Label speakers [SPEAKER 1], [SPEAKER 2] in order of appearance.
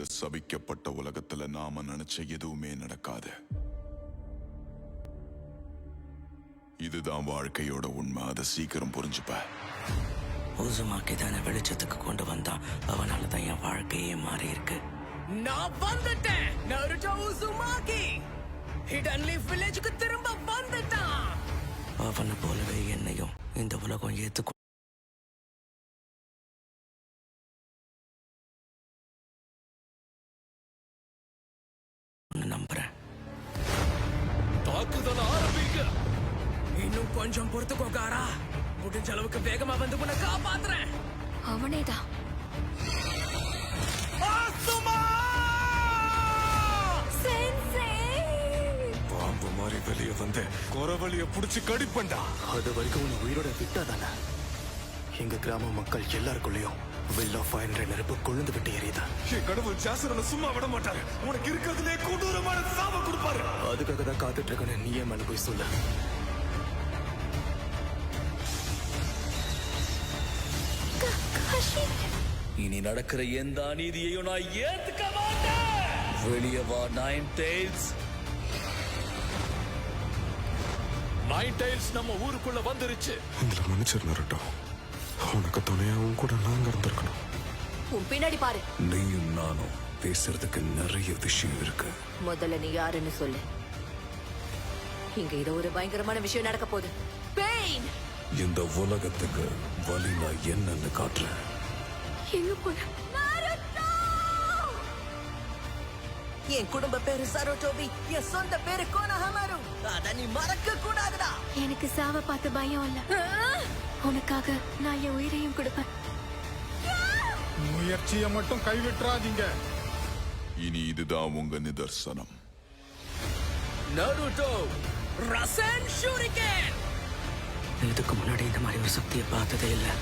[SPEAKER 1] இந்த சபிக்கப்பட்ட உலகத்துல நாம நினைச்ச எதுவுமே நடக்காது. இதுதான் வாழ்க்கையோட உண்மை. அதை சீக்கிரம் புரிஞ்சுப்ப.
[SPEAKER 2] உசுமாக்கி தானே வெளிச்சத்துக்கு கொண்டு வந்தான். அவனாலதான் என் வாழ்க்கையே மாறி இருக்கு.
[SPEAKER 3] நான் வந்துட்டேன். நருட்டோ உசுமாக்கி ஹிடன் லீஃப் வில்லேஜுக்கு திரும்ப வந்துட்டான்.
[SPEAKER 2] அவனை போலவே என்னையும் இந்த உலகம் ஏத்துக்கும் நம்புறேன்.
[SPEAKER 3] தாக்குதல் ஆரம்பிங்க. இன்னும் கொஞ்சம் பொறுத்துக்கோக்காரா. முடிஞ்ச அளவுக்கு வேகமா வந்து உன்னை காப்பாத்துறேன்.
[SPEAKER 4] அவனேதான்.
[SPEAKER 5] பாம்பு மாதிரி வெளியே வந்து குறவழிய புடிச்சு கடிப்பண்டா.
[SPEAKER 6] அது வரைக்கும் உன்னை உயிரோட விட்டாதானே எங்க கிராம மக்கள் எல்லாருக்குள்ளயும் வில் ஆஃப் ஃபயர் என்ற நெருப்பு கொழுந்து விட்டு எரியுதா.
[SPEAKER 5] என் கடவுள் ஜாசரனை சும்மா விட மாட்டாரு. உனக்கு இருக்கிறதுலே கொடூரமான சாவ கொடுப்பாரு.
[SPEAKER 6] அதுக்காக தான் காத்துட்டு இருக்கேன்னு நீயே மேல போய் சொல்ல.
[SPEAKER 7] இனி நடக்கிற எந்த அநீதியையும் நான் ஏத்துக்க மாட்டேன். வெளியே வா நைன் டெய்ல்ஸ். நைன் டெய்ல்ஸ் நம்ம ஊருக்குள்ள வந்துருச்சு.
[SPEAKER 5] எங்களை மன்னிச்சிரு நருட்டோ. உனக்கு துணையாவும் கூட நாங்க இருந்திருக்கணும்.
[SPEAKER 4] உன் பின்னாடி பாரு.
[SPEAKER 5] நீயும் நானும் பேசுறதுக்கு நிறைய விஷயம் இருக்கு.
[SPEAKER 4] முதல்ல நீ யாருன்னு சொல்லு. இங்க ஏதோ ஒரு பயங்கரமான விஷயம் நடக்க போகுது. பெயின்.
[SPEAKER 5] இந்த உலகத்துக்கு வலி நான் என்னன்னு காட்டுறேன்.
[SPEAKER 4] எங்க போன?
[SPEAKER 3] என் குடும்ப பேரு சரோட்டோபி. என் சொந்த பேரு கோனஹமாரு. அத நீ மறக்க கூடாதுடா.
[SPEAKER 4] எனக்கு சாவ பார்த்து பயம் இல்ல. உனக்காக நான் என் உயிரையும் கொடுப்பேன்.
[SPEAKER 8] முயற்சியை மட்டும் கைவிட்டுறாதீங்க.
[SPEAKER 1] இனி இதுதான் உங்க நிதர்சனம்.
[SPEAKER 3] நருட்டோ ரசன் ஷூரிகேன்.
[SPEAKER 2] இதுக்கு முன்னாடி இந்த மாதிரி ஒரு சக்தியை பார்த்ததே இல்லை.